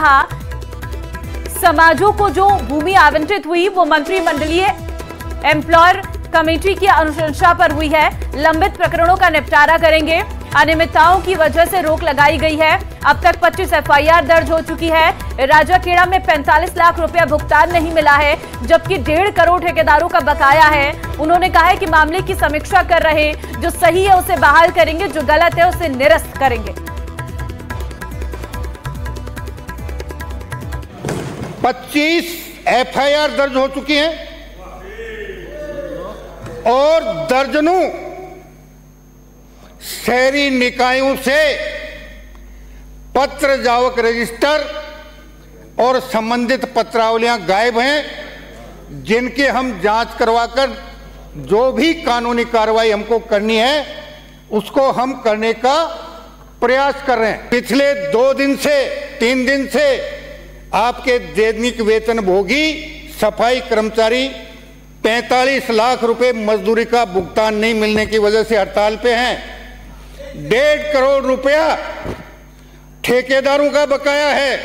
कहा, समाजों को जो भूमि आवंटित हुई वो मंत्रिमंडलीय एम्प्लॉयर कमेटी की अनुशंसा पर हुई है। लंबित प्रकरणों का निपटारा करेंगे। अनियमितताओं की वजह से रोक लगाई गई है। अब तक 25 एफआईआर दर्ज हो चुकी है। राजाखेड़ा में 45 लाख रुपया भुगतान नहीं मिला है, जबकि 1.5 करोड़ ठेकेदारों का बकाया है। उन्होंने कहा है कि मामले की समीक्षा कर रहे, जो सही है उसे बहाल करेंगे, जो गलत है उसे निरस्त करेंगे। 25 एफआईआर दर्ज हो चुकी हैं और दर्जनों शहरी निकायों से पत्र जावक रजिस्टर और संबंधित पत्रावलियां गायब हैं, जिनके हम जांच करवाकर जो भी कानूनी कार्रवाई हमको करनी है उसको हम करने का प्रयास कर रहे हैं। पिछले 2 दिन से 3 दिन से आपके दैनिक वेतनभोगी सफाई कर्मचारी 45 लाख रुपए मजदूरी का भुगतान नहीं मिलने की वजह से हड़ताल पे हैं। 1.5 करोड़ रुपया ठेकेदारों का बकाया है।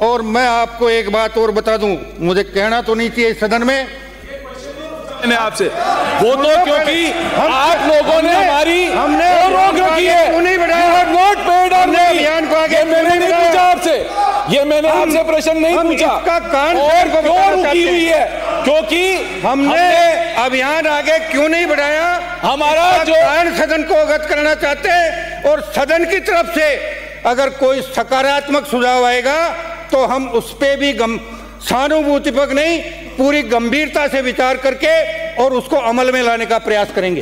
और मैं आपको एक बात और बता दूं, मुझे कहना तो नहीं चाहिए सदन में, आपसे वो तो क्योंकि आप लोगों ने हमने रोक रखी है, हमने अभियान को आगे मैंने नहीं पूछा आपसे, ये मैंने आपसे प्रश्न नहीं पूछा और क्यों रुकी हुई है, क्योंकि हमने अभियान आगे क्यों नहीं बढ़ाया, हमारा जो सदन को अवगत करना चाहते हैं। और सदन की तरफ से अगर कोई सकारात्मक सुझाव आएगा तो हम उस पे भी सहानुभूतिपूर्वक नहीं, पूरी गंभीरता से विचार करके और उसको अमल में लाने का प्रयास करेंगे।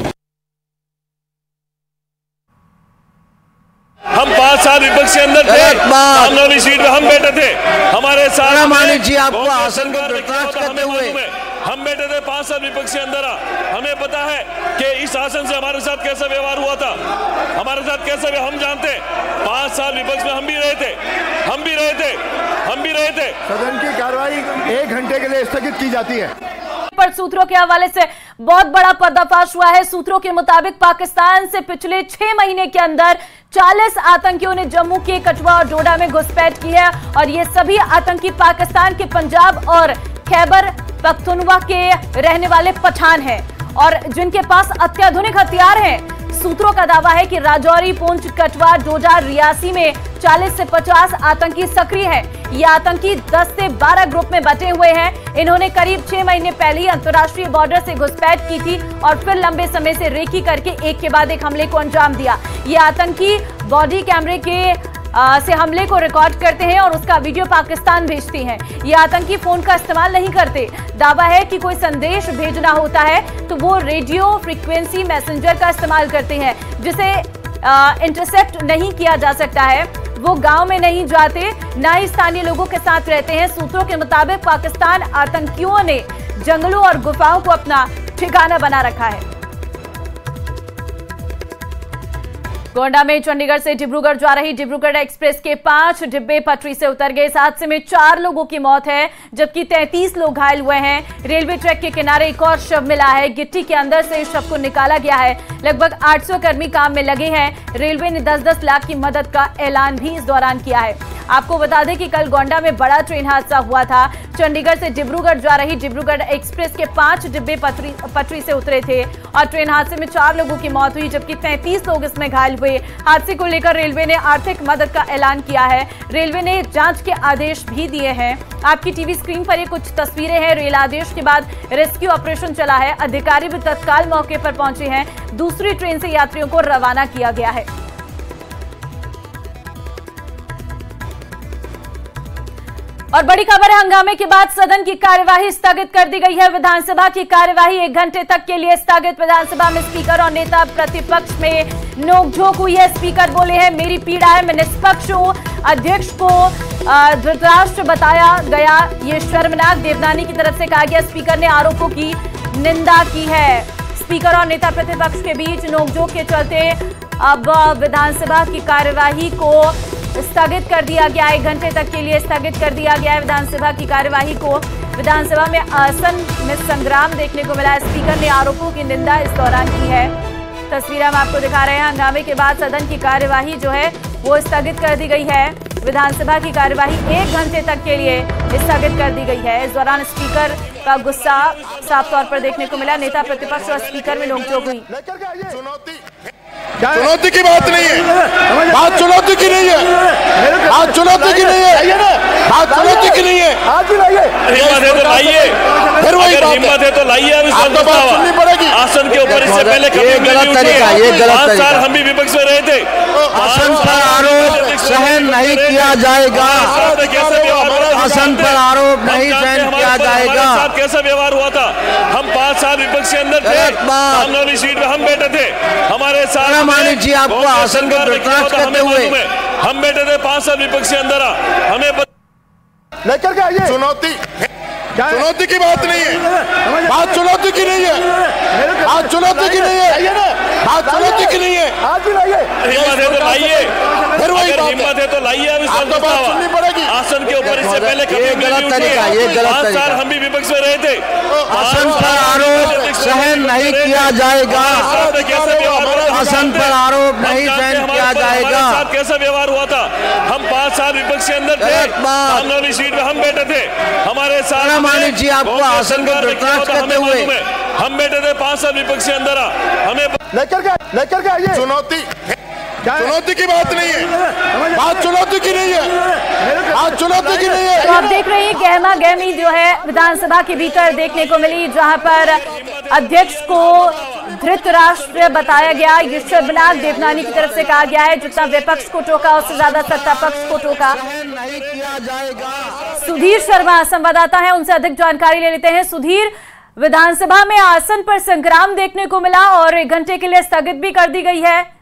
हम 5 साल विपक्ष के अंदर थे, रामनवमी सीट में हम बैठे थे, हमारे साथ मानिक जी आपको आसन को बर्दाश्त करते हुए हम बैठे थे 5 साल विपक्ष के अंदर। हमें पता है कि इस आसन से हमारे साथ कैसा व्यवहार हुआ था, हमारे साथ कैसा हम जानते हैं। 5 साल विपक्ष में हम भी रहे थे। सदन की कार्रवाई 1 घंटे के लिए स्थगित की जाती है। पर सूत्रों के हवाले से बहुत बड़ा पर्दाफाश हुआ है। सूत्रों के मुताबिक पाकिस्तान से पिछले 6 महीने के अंदर 40 आतंकियों ने जम्मू के कठुआ और डोडा में घुसपैठ की है और ये सभी आतंकी पाकिस्तान के पंजाब और खैबर पख्तूनख्वा के रहने वाले पठान हैं और जिनके पास अत्याधुनिक हथियार हैं। सूत्रों का दावा है कि राजौरी, पुंछ, कठुआ, डोडा, रियासी में 40 से 50 आतंकी सक्रिय हैं। ये आतंकी 10 से 12 ग्रुप में बटे हुए हैं। इन्होंने करीब 6 महीने पहले ही अंतर्राष्ट्रीय बॉर्डर से घुसपैठ की थी और फिर लंबे समय से रेकी करके एक के बाद एक हमले को अंजाम दिया। ये आतंकी बॉडी कैमरे के से हमले को रिकॉर्ड करते हैं और उसका वीडियो पाकिस्तान भेजते हैं। ये आतंकी फोन का इस्तेमाल नहीं करते। दावा है कि कोई संदेश भेजना होता है तो वो रेडियो फ्रीक्वेंसी मैसेंजर का इस्तेमाल करते हैं, जिसे इंटरसेप्ट नहीं किया जा सकता है। वो गांव में नहीं जाते, ना ही स्थानीय लोगों के साथ रहते हैं। सूत्रों के मुताबिक पाकिस्तान आतंकियों ने जंगलों और गुफाओं को अपना ठिकाना बना रखा है। गोंडा में चंडीगढ़ से डिब्रूगढ़ जा रही डिब्रूगढ़ एक्सप्रेस के 5 डिब्बे पटरी से उतर गए। इस हादसे में 4 लोगों की मौत है, जबकि 33 लोग घायल हुए हैं। रेलवे ट्रैक के किनारे एक और शव मिला है। गिट्टी के अंदर से इस शव को निकाला गया है। लगभग 800 कर्मी काम में लगे हैं। रेलवे ने 10-10 लाख की मदद का ऐलान भी इस दौरान किया है। आपको बता दें कि कल गोंडा में बड़ा ट्रेन हादसा हुआ था। चंडीगढ़ से डिब्रूगढ़ जा रही डिब्रूगढ़ एक्सप्रेस के 5 डिब्बे पटरी से उतरे थे और ट्रेन हादसे में 4 लोगों की मौत हुई, जबकि 33 लोग इसमें घायल हुए। हादसे को लेकर रेलवे ने आर्थिक मदद का ऐलान किया है। रेलवे ने जांच के आदेश भी दिए हैं। आपकी टीवी स्क्रीन पर ये कुछ तस्वीरें हैं। रेल आदेश के बाद रेस्क्यू ऑपरेशन चला है। अधिकारी भी तत्काल मौके पर पहुंचे हैं। दूसरी ट्रेन से यात्रियों को रवाना किया गया है। और बड़ी खबर है, हंगामे के बाद सदन की कार्यवाही स्थगित कर दी गई है। विधानसभा की कार्यवाही 1 घंटे तक के लिए स्थगित। विधानसभा में स्पीकर और नेता प्रतिपक्ष में नोकझोंक हुई है। स्पीकर बोले हैं, मेरी पीड़ा है, मैं निष्पक्ष हूं। अध्यक्ष को धृतराष्ट्र बताया गया, ये शर्मनाक। देवनानी की तरफ से कहा गया। स्पीकर ने आरोपों की निंदा की है। स्पीकर और नेता प्रतिपक्ष के बीच नोकझोंक के चलते अब विधानसभा की कार्यवाही को स्थगित कर दिया गया। 1 घंटे तक के लिए स्थगित कर दिया गया है विधानसभा की कार्यवाही को। विधानसभा में आसन में संग्राम देखने को मिला। स्पीकर ने आरोपों की निंदा इस दौरान की है। तस्वीर हम आपको दिखा रहे हैं। हंगामे के बाद सदन की कार्यवाही जो है वो स्थगित कर दी गई है। विधानसभा की कार्यवाही 1 घंटे तक के लिए स्थगित कर दी गई है। इस दौरान स्पीकर का गुस्सा साफ तौर पर देखने को मिला। नेता प्रतिपक्ष और स्पीकर में नोकझोंक हुई। चुनौती की बात नहीं है, बात चुनौती की नहीं है, बात चुनौती की नहीं है, बात चुनौती की नहीं है। हिम्मत है तो लाइए, फिर वही अगर बात हिम्मत है तो लाइए। आपको बात सुननी पड़ेगी। आसन के ऊपर इससे पहले कभी गलत तरीका, ये गलत 5 साल तरीका। हम भी विपक्ष में रहे थे। आसन पर आरोप सहन नहीं किया जाएगा, आसन पर आरोप नहीं सहन किया जाएगा। साथ कैसा व्यवहार हुआ था? हम 5 साल विपक्ष के अंदर थे, सामने वाली सीट में हम बैठे थे, हमारे साथ मानिक जी आपको आसन को बर्दाश्त करते हुए हम बैठे थे 5 साल विपक्ष के अंदर। हमें लेकर के आइए। चुनौती की बात नहीं है, बात चुनौती की नहीं है, बात चुनौती की नहीं है, बात चुनौती की नहीं है। हिम्मत है तो लाइए, फिर वही अगर बात हिम्मत है तो लाइए। आपको बात सुननी पड़ेगी। आसन के ऊपर इससे पहले कभी गलत तरीका, ये गलत 5 तरीका। साल हम भी विपक्ष में रहे थे। आसन पर आरोप सहन नहीं किया जाएगा, आसन पर आरोप नहीं सहन किया जाएगा। साथ कैसा व्यवहार हुआ था? हम 5 साल विपक्ष के अंदर थे, सामने वाली सीट में हम बैठे थे, हमारे साथ मानिक जी आपको आसन को बर्दाश्त करते हुए हम बैठे थे 5 साल विपक्ष के अंदर। हमें लेकर के आइए। चुनौती की बात नहीं है, बात चुनौती की नहीं है, बात चुनौती की नहीं है। तो आप देख रहे हैं गहमा गहमी जो है विधानसभा के भीतर देखने को मिली, जहां पर अध्यक्ष को धृतराष्ट्र बताया गया। ये शर्मनाक देवनानी की तरफ से कहा गया है। जितना विपक्ष को टोका उससे ज्यादा सत्ता पक्ष को टोका। सुधीर शर्मा संवाददाता है, उनसे अधिक जानकारी ले लेते हैं। सुधीर, विधानसभा में आसन पर संग्राम देखने को मिला और 1 घंटे के लिए स्थगित भी कर दी गई है।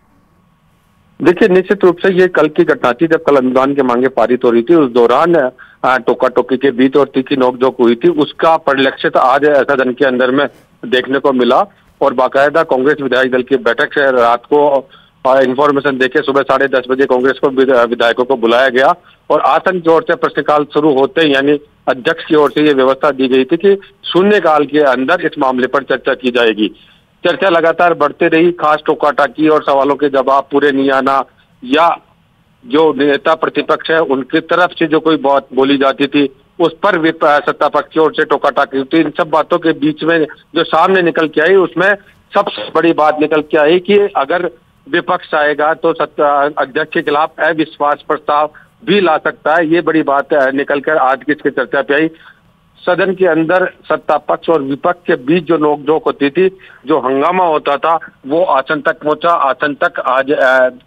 देखिए, निश्चित रूप से ये कल की घटना थी जब कल अनुदान की मांगे पारित हो रही थी। उस दौरान टोका टोकी के बीच और तीखी नोकझोंक हुई थी। उसका परिलक्षित आज सदन के अंदर में देखने को मिला और बाकायदा कांग्रेस विधायक दल की बैठक से रात को इंफॉर्मेशन देके सुबह 10:30 बजे कांग्रेस को विधायकों को बुलाया गया और आसन की ओर से प्रश्नकाल शुरू होते ही यानी अध्यक्ष की ओर से ये व्यवस्था दी गई थी कि शून्यकाल के अंदर इस मामले पर चर्चा की जाएगी। चर्चा लगातार बढ़ती रही, खास टोका टाकी और सवालों के जवाब पूरे नहीं आना या जो नेता प्रतिपक्ष है उनकी तरफ से जो कोई बात बोली जाती थी उस पर सत्ता पक्ष की ओर से टोका टाकी होती। इन सब बातों के बीच में जो सामने निकल के आई उसमें सबसे बड़ी बात निकल के आई कि अगर विपक्ष आएगा तो अध्यक्ष के खिलाफ अविश्वास प्रस्ताव भी ला सकता है। ये बड़ी बात निकल कर आज की इसकी चर्चा पे आई। सदन के अंदर सत्ता पक्ष और विपक्ष के बीच जो नोकझोंक होती थी, जो हंगामा होता था, वो आसन तक पहुंचा। आसन तक आज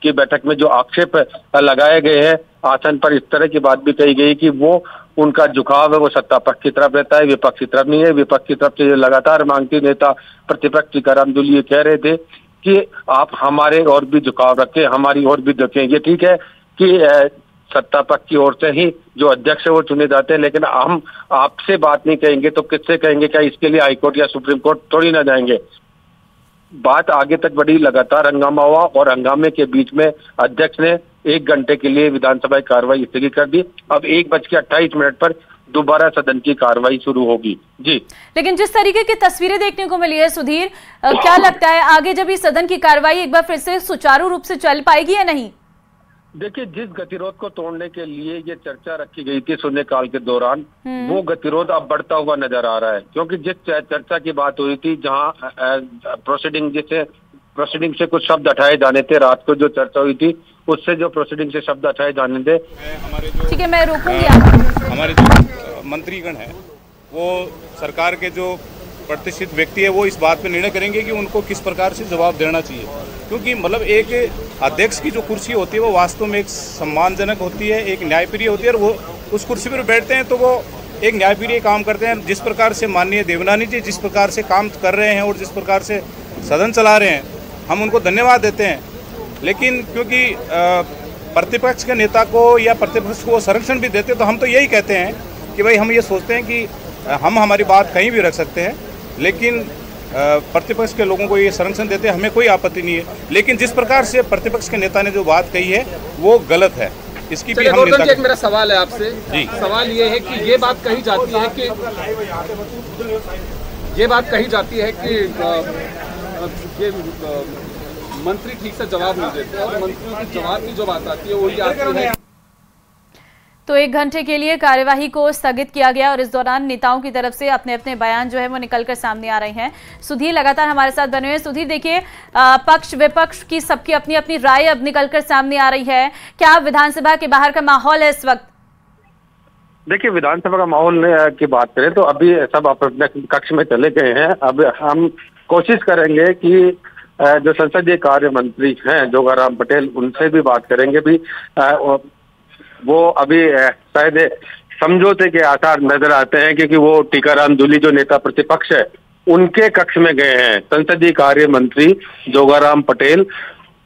की बैठक में जो आक्षेप लगाए गए हैं, आसन पर इस तरह की बात भी कही गई कि वो उनका झुकाव है वो सत्ता पक्ष की तरफ रहता है, विपक्ष की तरफ नहीं है। विपक्ष की तरफ से लगातार मांगती नेता प्रतिपक्ष टीकाराम जूली ये कह रहे थे कि आप हमारे और भी झुकाव रखें, हमारी और भी देखें। ये ठीक है कि सत्ता पक्ष की ओर से ही जो अध्यक्ष है वो चुने जाते हैं, लेकिन हम आपसे बात नहीं कहेंगे तो किससे कहेंगे? क्या इसके लिए हाईकोर्ट या सुप्रीम कोर्ट थोड़ी ना जाएंगे? बात आगे तक बढ़ी, लगातार हंगामा हुआ और हंगामे के बीच में अध्यक्ष ने 1 घंटे के लिए विधानसभा की कार्रवाई स्थगित कर दी। अब 1:28 पर दोबारा सदन की कार्रवाई शुरू होगी। जी, लेकिन जिस तरीके की तस्वीरें देखने को मिली है सुधीर, क्या लगता है आगे जब इस सदन की कार्रवाई एक बार फिर से सुचारू रूप से चल पाएगी या नहीं? देखिए, जिस गतिरोध को तोड़ने के लिए ये चर्चा रखी गई थी शून्यकाल के दौरान, वो गतिरोध अब बढ़ता हुआ नजर आ रहा है। क्योंकि जिस चर्चा की बात हुई थी, जहां प्रोसीडिंग से कुछ शब्द हटाए जाने थे, रात को जो चर्चा हुई थी उससे जो प्रोसीडिंग से शब्द हटाए जाने थे, ठीक है, मैं रोकूंगी आपको। हमारे जो मंत्रीगण हैं वो सरकार के जो प्रतिष्ठित व्यक्ति है वो इस बात पे निर्णय करेंगे कि उनको किस प्रकार से जवाब देना चाहिए। क्योंकि मतलब एक अध्यक्ष की जो कुर्सी होती है वो वास्तव में एक सम्मानजनक होती है, एक न्यायप्रिय होती है और वो उस कुर्सी पर बैठते हैं तो वो एक न्यायप्रिय काम करते हैं। जिस प्रकार से माननीय देवनानी जी जिस प्रकार से काम कर रहे हैं और जिस प्रकार से सदन चला रहे हैं, हम उनको धन्यवाद देते हैं। लेकिन क्योंकि प्रतिपक्ष के नेता को या प्रतिपक्ष को संरक्षण भी देते, तो हम तो यही कहते हैं कि भाई हम ये सोचते हैं कि हम हमारी बात कहीं भी रख सकते हैं, लेकिन प्रतिपक्ष के लोगों को ये संरक्षण देते हमें कोई आपत्ति नहीं है। लेकिन जिस प्रकार से प्रतिपक्ष के नेता ने जो बात कही है वो गलत है, इसकी भी हम निंदा। एक मेरा सवाल है आपसे जी। सवाल ये है कि ये बात कही जाती है कि ये मंत्री ठीक से जवाब नहीं देते और मंत्रियों की जवाब की जो बात आती है वही आती है। तो 1 घंटे के लिए कार्यवाही को स्थगित किया गया और इस दौरान नेताओं की तरफ से अपने अपने बयान जो है वो निकलकर सामने आ रहे हैं। सुधीर लगातार हमारे साथ बने हुए हैं। सुधीर, देखिए पक्ष विपक्ष की सबकी अपनी अपनी राय अब निकलकर सामने आ रही है। क्या विधानसभा के बाहर का माहौल है इस वक्त? देखिए, विधानसभा का माहौल की बात करें तो अभी सब अपने कक्ष में चले गए हैं। अब हम कोशिश करेंगे कि जो संसदीय कार्य मंत्री हैं जोगाराम पटेल, उनसे भी बात करेंगे। भी वो अभी शायद समझौते के आसार नजर आते हैं, क्योंकि वो टीकाराम जूली जो नेता प्रतिपक्ष है उनके कक्ष में गए हैं। संसदीय कार्य मंत्री जोगाराम पटेल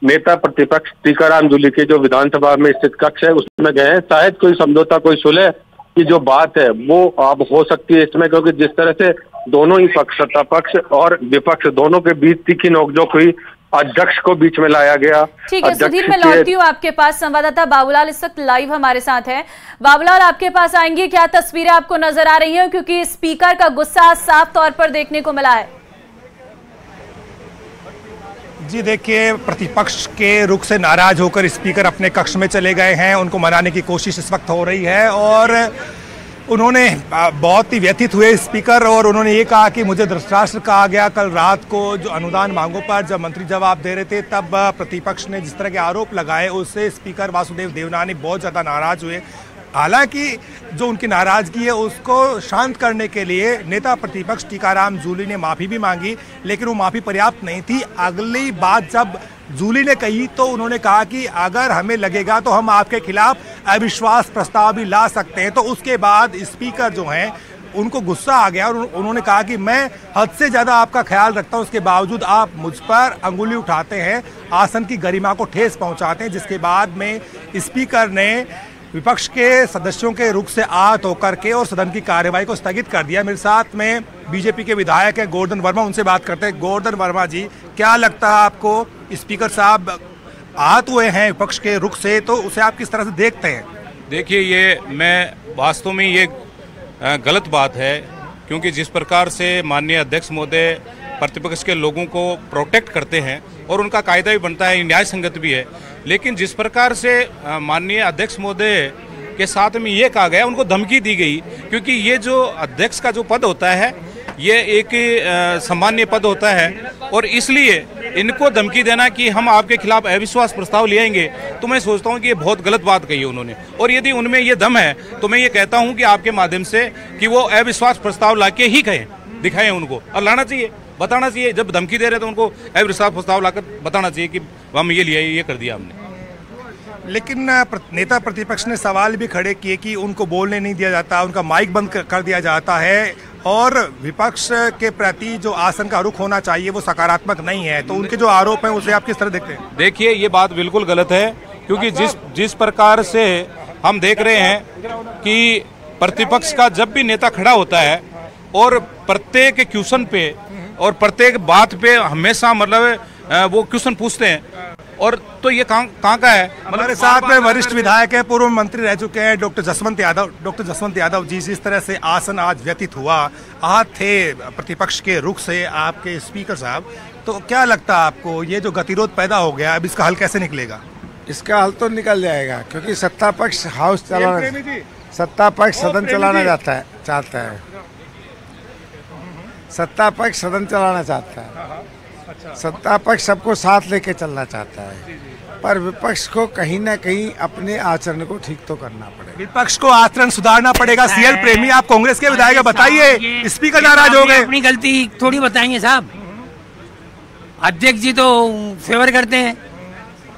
नेता प्रतिपक्ष टीकाराम जूली के जो विधानसभा में स्थित कक्ष है उसमें गए हैं। शायद कोई समझौता, कोई सुलह की जो बात है वो अब हो सकती है इसमें, क्योंकि जिस तरह से दोनों ही पक्ष, सत्ता पक्ष और विपक्ष दोनों के बीच तीखी नोकझोंक हुई, अध्यक्ष को बीच में लाया गया। ठीक है सुधीर, मैं लौटती हूँ आपके पास। संवाददाता बाबूलाल इस वक्त लाइव हमारे साथ है। बाबूलाल, आपके पास आएंगे, क्या तस्वीरें आपको नजर आ रही हैं, क्योंकि स्पीकर का गुस्सा साफ तौर पर देखने को मिला है। जी देखिए, प्रतिपक्ष के रुख से नाराज होकर स्पीकर अपने कक्ष में चले गए हैं। उनको मनाने की कोशिश इस वक्त हो रही है और उन्होंने बहुत ही व्यथित हुए स्पीकर, और उन्होंने ये कहा कि मुझे धृतराष्ट्र कहा गया। कल रात को जो अनुदान मांगों पर जब मंत्री जवाब दे रहे थे तब प्रतिपक्ष ने जिस तरह के आरोप लगाए उससे स्पीकर वासुदेव देवनानी बहुत ज़्यादा नाराज हुए। हालांकि जो उनकी नाराजगी है उसको शांत करने के लिए नेता प्रतिपक्ष टीकाराम जूली ने माफ़ी भी मांगी, लेकिन वो माफ़ी पर्याप्त नहीं थी। अगली बात जब जूली ने कही तो उन्होंने कहा कि अगर हमें लगेगा तो हम आपके खिलाफ अविश्वास प्रस्ताव भी ला सकते हैं। तो उसके बाद स्पीकर जो हैं उनको गुस्सा आ गया और उन्होंने कहा कि मैं हद से ज़्यादा आपका ख्याल रखता हूं, उसके बावजूद आप मुझ पर अंगुली उठाते हैं, आसन की गरिमा को ठेस पहुंचाते हैं। जिसके बाद में स्पीकर ने विपक्ष के सदस्यों के रुख से आहत होकर के और सदन की कार्यवाही को स्थगित कर दिया। मेरे साथ में बीजेपी के विधायक हैं गोवर्धन वर्मा, उनसे बात करते हैं। गोवर्धन वर्मा जी, क्या लगता है आपको, स्पीकर साहब आहत हुए हैं विपक्ष के रुख से, तो उसे आप किस तरह से देखते हैं? देखिए, ये मैं वास्तव में ये गलत बात है, क्योंकि जिस प्रकार से माननीय अध्यक्ष महोदय प्रतिपक्ष के लोगों को प्रोटेक्ट करते हैं और उनका कायदा भी बनता है, न्याय संगत भी है, लेकिन जिस प्रकार से माननीय अध्यक्ष महोदय के साथ में ये कहा गया, उनको धमकी दी गई, क्योंकि ये जो अध्यक्ष का जो पद होता है ये एक सामान्य पद होता है और इसलिए इनको धमकी देना कि हम आपके खिलाफ अविश्वास प्रस्ताव ले आएंगे, तो मैं सोचता हूं कि ये बहुत गलत बात कही है उन्होंने। और यदि उनमें ये दम है तो मैं ये कहता हूं कि आपके माध्यम से कि वो अविश्वास प्रस्ताव लाके ही कहें, दिखाएं उनको, और लाना चाहिए, बताना चाहिए। जब धमकी दे रहे तो उनको अविश्वास प्रस्ताव लाकर बताना चाहिए कि हम ये लिया, ये कर दिया हमने। लेकिन नेता प्रतिपक्ष ने सवाल भी खड़े किए कि उनको बोलने नहीं दिया जाता, उनका माइक बंद कर दिया जाता है और विपक्ष के प्रति जो आसन का रुख होना चाहिए वो सकारात्मक नहीं है। तो उनके जो आरोप हैं उसे आप किस तरह देखते हैं? देखिए, ये बात बिल्कुल गलत है, क्योंकि जिस प्रकार से हम देख रहे हैं कि प्रतिपक्ष का जब भी नेता खड़ा होता है और प्रत्येक क्वेश्चन पे और प्रत्येक बात पे हमेशा मतलब वो क्वेश्चन पूछते हैं, और तो ये कहाँ का है? हमारे साथ में वरिष्ठ विधायक हैं, पूर्व मंत्री रह चुके हैं डॉक्टर जसवंत यादव जी। जिस तरह से आसन आज व्यतीत हुआ, आहत थे प्रतिपक्ष के रुख से आपके स्पीकर साहब, तो क्या लगता है आपको ये जो गतिरोध पैदा हो गया, अब इसका हल कैसे निकलेगा? इसका हल तो निकल जाएगा, क्योंकि सत्ता पक्ष हाउस चलाना, सत्ता पक्ष सदन चलाना चाहता है, सत्ता पक्ष सदन चलाना चाहता है, सत्ता पक्ष सबको साथ लेके चलना चाहता है, पर विपक्ष को कहीं ना कहीं अपने आचरण को ठीक तो करना पड़ेगा। विपक्ष को आचरण सुधारना पड़ेगा। सीएल प्रेमी, आप कांग्रेस के विधायक, बताइए, स्पीकर नाराज हो गए। अपनी गलती थोड़ी बताएंगे साहब, अध्यक्ष जी तो फेवर करते हैं,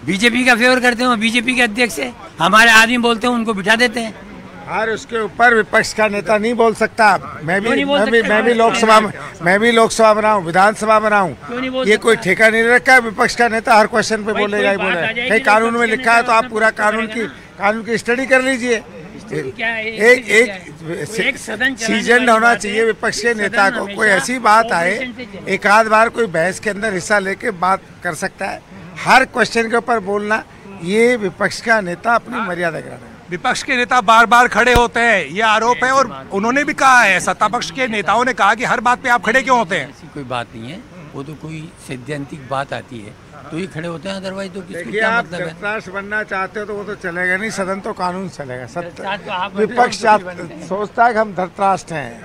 बीजेपी का फेवर करते हैं, बीजेपी के अध्यक्ष है, हमारे आदमी बोलते हैं उनको बिठा देते हैं। और उसके ऊपर विपक्ष का नेता नहीं बोल सकता। मैं भी लोकसभा में रहा हूँ, विधानसभा में रहा हूँ, ये कोई ठेका नहीं रखा। विपक्ष का नेता हर क्वेश्चन पे बोलेगा ही बोलेगा। कहीं कानून में लिखा है तो आप पूरा कानून की स्टडी कर लीजिए। एक सीजन होना चाहिए विपक्ष के नेता को। कोई ऐसी बात आए, एक आध बार कोई बहस के अंदर हिस्सा लेके बात कर सकता है, हर क्वेश्चन के ऊपर बोलना, ये विपक्ष का नेता अपनी मर्यादा कर रहा है। विपक्ष के नेता बार बार खड़े होते हैं, ये आरोप है, और उन्होंने भी कहा है, सत्ता पक्ष के नेताओं ने कहा कि हर बात पे आप खड़े क्यों होते हैं? ऐसी कोई बात नहीं है, वो तो कोई सैद्धांतिक बात आती है, तो ही खड़े होते हैं, अदरवाइज तो किसको देखिए, क्या आप मतलब है? धृतराष्ट्र बनना चाहते हो तो वो तो चलेगा नहीं, सदन तो कानून चलेगा। धृतराष्ट्र तो आप विपक्ष सोचता है कि हम धृतराष्ट्र हैं,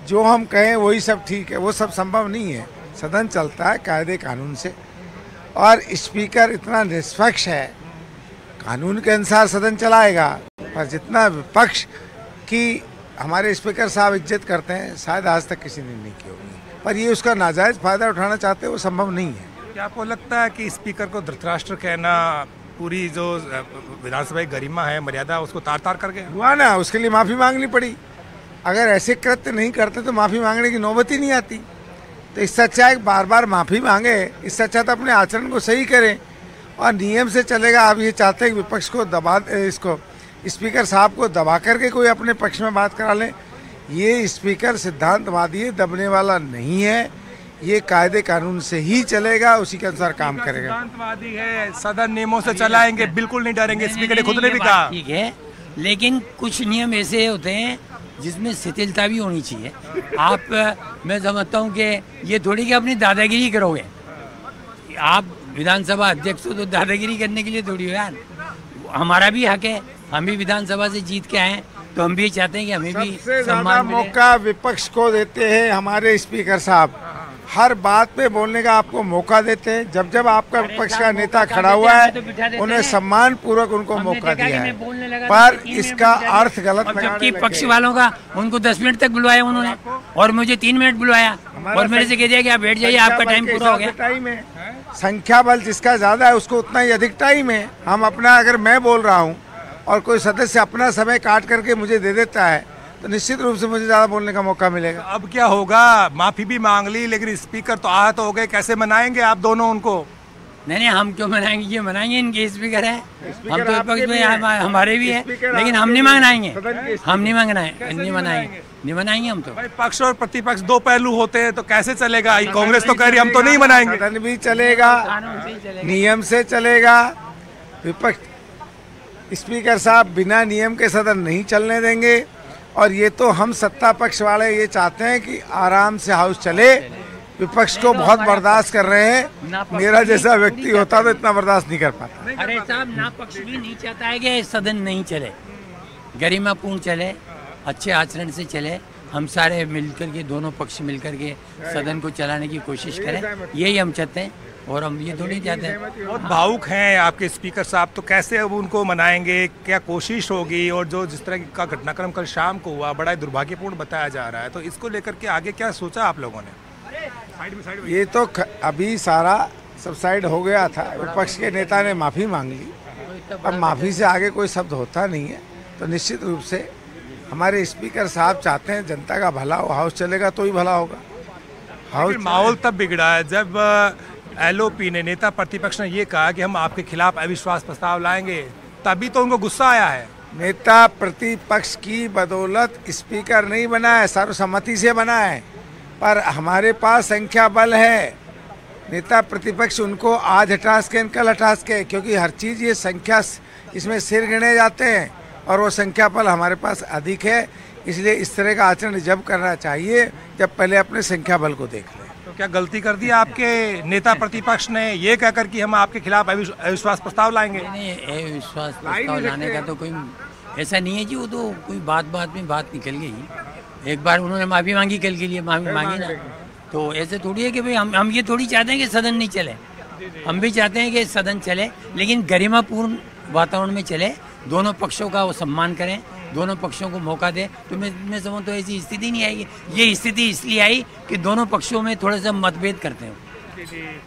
जो हम कहें वही सब ठीक है, वो सब संभव नहीं है। सदन चलता है कायदे कानून से, और स्पीकर इतना निष्पक्ष है, कानून के अनुसार सदन चलाएगा। पर जितना विपक्ष की हमारे स्पीकर साहब इज्जत करते हैं, शायद आज तक किसी ने नहीं की होगी, पर ये उसका नाजायज फायदा उठाना चाहते हैं, वो संभव नहीं है। क्या आपको लगता है कि स्पीकर को धृतराष्ट्र कहना पूरी जो विधानसभा की गरिमा है, मर्यादा, उसको तार तार कर गया? हुआ ना, उसके लिए माफ़ी मांगनी पड़ी। अगर ऐसे कृत्य नहीं करते तो माफ़ी मांगने की नौबत ही नहीं आती। तो इससे अच्छा है बार बार माफ़ी मांगे, इससे अच्छा तो अपने आचरण को सही करें और नियम से चलेगा। आप ये चाहते हैं कि विपक्ष को दबा, इसको स्पीकर साहब को दबा करके कोई अपने पक्ष में बात करा लें। ये स्पीकर सिद्धांतवादी है, दबने वाला नहीं है, ये कायदे कानून से ही चलेगा, उसी के अनुसार काम करेगा। सिद्धांतवादी है, सदन नियमों से चलाएंगे, बिल्कुल नहीं डरेंगे, स्पीकर ने खुद ने भी कहा। ठीक है, लेकिन कुछ नियम ऐसे होते हैं जिसमें शिथिलता भी होनी चाहिए। आप, मैं समझता हूँ कि ये थोड़ी कि अपनी दादागिरी करोगे। आप विधानसभा अध्यक्ष हो तो दादागिरी करने के लिए थोड़ी हो यार। हमारा भी हक है, हम भी विधानसभा से जीत के आए, तो हम भी चाहते हैं कि हमें भी सम्मान मिले। मौका विपक्ष को देते हैं हमारे स्पीकर साहब, हर बात पे बोलने का आपको मौका देते हैं। जब जब आपका विपक्ष का नेता खड़ा हुआ है, उन्हें सम्मान पूर्वक उनको मौका दिया है, पर इसका अर्थ गलत लगाने जबकि पक्ष वालों का उनको 10 मिनट तक बुलवाया उन्होंने, और मुझे 3 मिनट बुलवाया और मेरे से कह दिया कि आप बैठ जाइए, आपका टाइम पूरा हो गया। टाइम है, संख्या बल जिसका ज्यादा है उसको उतना ही अधिक टाइम है। हम अपना, अगर मैं बोल रहा हूँ और कोई सदस्य अपना समय काट करके मुझे दे देता है, तो निश्चित रूप से मुझे ज्यादा बोलने का मौका मिलेगा। अब क्या होगा? माफी भी मांग ली, लेकिन स्पीकर तो आहत हो गए, कैसे मनाएंगे आप दोनों उनको? नहीं, हम क्यों मनाएंगे? ये मनाएंगे, इनके स्पीकर है, हम तो विपक्ष में हमारे भी है, लेकिन हम नहीं मनाएंगे, हम नहीं मनाएंगे हम तो। भाई, पक्ष और प्रतिपक्ष दो पहलू होते हैं, तो कैसे चलेगा? कांग्रेस तो कह रही हम तो नहीं मनाएंगे। सदन भी चलेगा, नियम से चलेगा। विपक्ष स्पीकर साहब बिना नियम के सदन नहीं चलने देंगे, और ये तो हम सत्ता पक्ष वाले ये चाहते हैं कि आराम से हाउस चले। विपक्ष को बहुत बर्दाश्त कर रहे हैं, मेरा जैसा व्यक्ति होता तो इतना बर्दाश्त नहीं कर पाता। अरे साहब, ना पक्ष भी नहीं चाहता है कि सदन नहीं चले, गरिमापूर्ण चले, अच्छे आचरण से चले। हम सारे मिलकर के, दोनों पक्ष मिलकर के सदन को चलाने की कोशिश करें, यही हम चाहते हैं, और हम ये थोड़ी चाहते हैं। बहुत भावुक हैं आपके स्पीकर साहब, तो कैसे अब उनको मनाएंगे? क्या कोशिश होगी? और जो जिस तरह का घटनाक्रम कल शाम को हुआ, बड़ा दुर्भाग्यपूर्ण बताया जा रहा है, तो इसको लेकर के आगे क्या सोचा आप लोगों ने? ये तो अभी सारा सब साइड हो गया था, विपक्ष के नेता ने माफ़ी मांग ली, अब माफ़ी से आगे कोई शब्द होता नहीं है। तो निश्चित रूप से हमारे स्पीकर साहब चाहते हैं जनता का भला हो, हाउस चलेगा तो ही भला होगा। हाउस माहौल तब बिगड़ा है जब एलओपी ने, नेता प्रतिपक्ष ने ये कहा कि हम आपके खिलाफ अविश्वास प्रस्ताव लाएंगे, तभी तो उनको गुस्सा आया है। नेता प्रतिपक्ष की बदौलत स्पीकर नहीं बना है, सर्वसम्मति से बना है, पर हमारे पास संख्या बल है। नेता प्रतिपक्ष उनको आज हटा सके, कल हटा सके, क्योंकि हर चीज़ ये संख्या, इसमें सिर गिने जाते हैं, और वो संख्या बल हमारे पास अधिक है। इसलिए इस तरह का आचरण जब करना चाहिए जब पहले अपने संख्या बल को देख लें। तो क्या गलती कर दी आपके नेता प्रतिपक्ष ने ये कहकर कि हम आपके खिलाफ अविश्वास प्रस्ताव लाएंगे? नहीं, अविश्वास प्रस्ताव लाने का तो कोई ऐसा नहीं है जी, वो तो कोई बात में बात निकल गई। एक बार उन्होंने माफ़ी मांगी, कल के लिए माफ़ी मांगी ना, तो ऐसे थोड़ी है कि भाई हम ये थोड़ी चाहते हैं कि सदन नहीं चले। हम भी चाहते हैं कि सदन चले, लेकिन गरिमापूर्ण वातावरण में चले, दोनों पक्षों का वो सम्मान करें, दोनों पक्षों को मौका दे। तो मैं समझता तो ऐसी स्थिति नहीं आएगी। ये स्थिति इसलिए आई कि दोनों पक्षों में थोड़ा सा मतभेद करते हैं।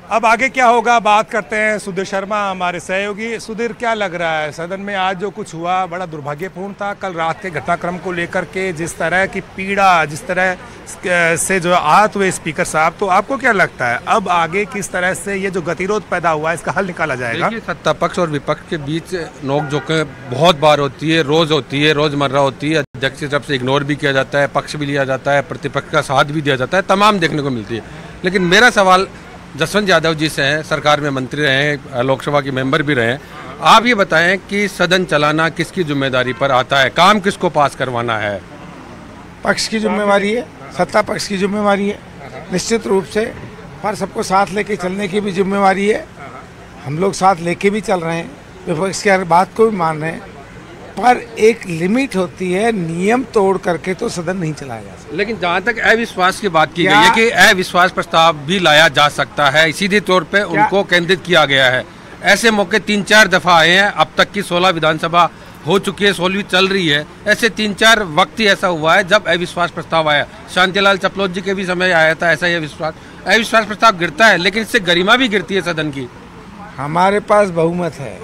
अब आगे क्या होगा, बात करते हैं सुधीर शर्मा हमारे सहयोगी। सुधीर, क्या लग रहा है सदन में आज जो कुछ हुआ बड़ा दुर्भाग्यपूर्ण था? कल रात के घटनाक्रम को लेकर के जिस तरह की पीड़ा, जिस तरह से जो आहत हुए स्पीकर साहब, तो आपको क्या लगता है अब आगे किस तरह से ये जो गतिरोध पैदा हुआ है इसका हल निकाला जाएगा? सत्ता पक्ष और विपक्ष के बीच नोकझोंक बहुत बार होती है, रोजमर्रा होती है। अध्यक्ष की तरफ से इग्नोर भी किया जाता है, पक्ष भी लिया जाता है, प्रतिपक्ष का साथ भी दिया जाता है, तमाम देखने को मिलती है। लेकिन मेरा सवाल जसवंत यादव जी से हैं, सरकार में मंत्री रहे हैं, लोकसभा के मेंबर भी रहे हैं। आप ये बताएं कि सदन चलाना किसकी जिम्मेदारी पर आता है? काम किसको पास करवाना है? पक्ष की जिम्मेवारी है, सत्ता पक्ष की जिम्मेवारी है। निश्चित रूप से पर सबको साथ लेके चलने की भी जिम्मेवारी है। हम लोग साथ लेके भी चल रहे हैं, विपक्ष की हर बात को भी मान रहे हैं, पर एक लिमिट होती है, नियम तोड़ करके तो सदन नहीं चलाया जा सकता। लेकिन जहाँ तक अविश्वास की बात की गई है कि अविश्वास प्रस्ताव भी लाया जा सकता है, सीधे तौर पे उनको केंद्रित किया गया है। ऐसे मौके 3-4 दफा आए हैं, अब तक की 16 विधानसभा हो चुकी है, 16वीं चल रही है। ऐसे 3-4 वक्त ही ऐसा हुआ है जब अविश्वास प्रस्ताव आया। शांतिलाल चपलोत जी के भी समय आया था ऐसा ही अविश्वास प्रस्ताव गिरता है, लेकिन इससे गरिमा भी गिरती है सदन की। हमारे पास बहुमत है।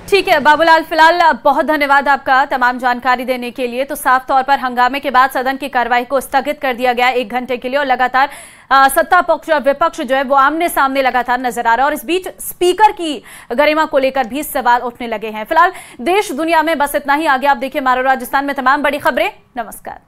ठीक है बाबूलाल, फिलहाल बहुत धन्यवाद आपका तमाम जानकारी देने के लिए। तो साफ तौर पर हंगामे के बाद सदन की कार्रवाई को स्थगित कर दिया गया 1 घंटे के लिए, और लगातार सत्ता पक्ष और विपक्ष जो है वो आमने सामने लगातार नजर आ रहा है, और इस बीच स्पीकर की गरिमा को लेकर भी सवाल उठने लगे हैं। फिलहाल देश दुनिया में बस इतना ही। आगे आप देखिए मारो राजस्थान में तमाम बड़ी खबरें। नमस्कार।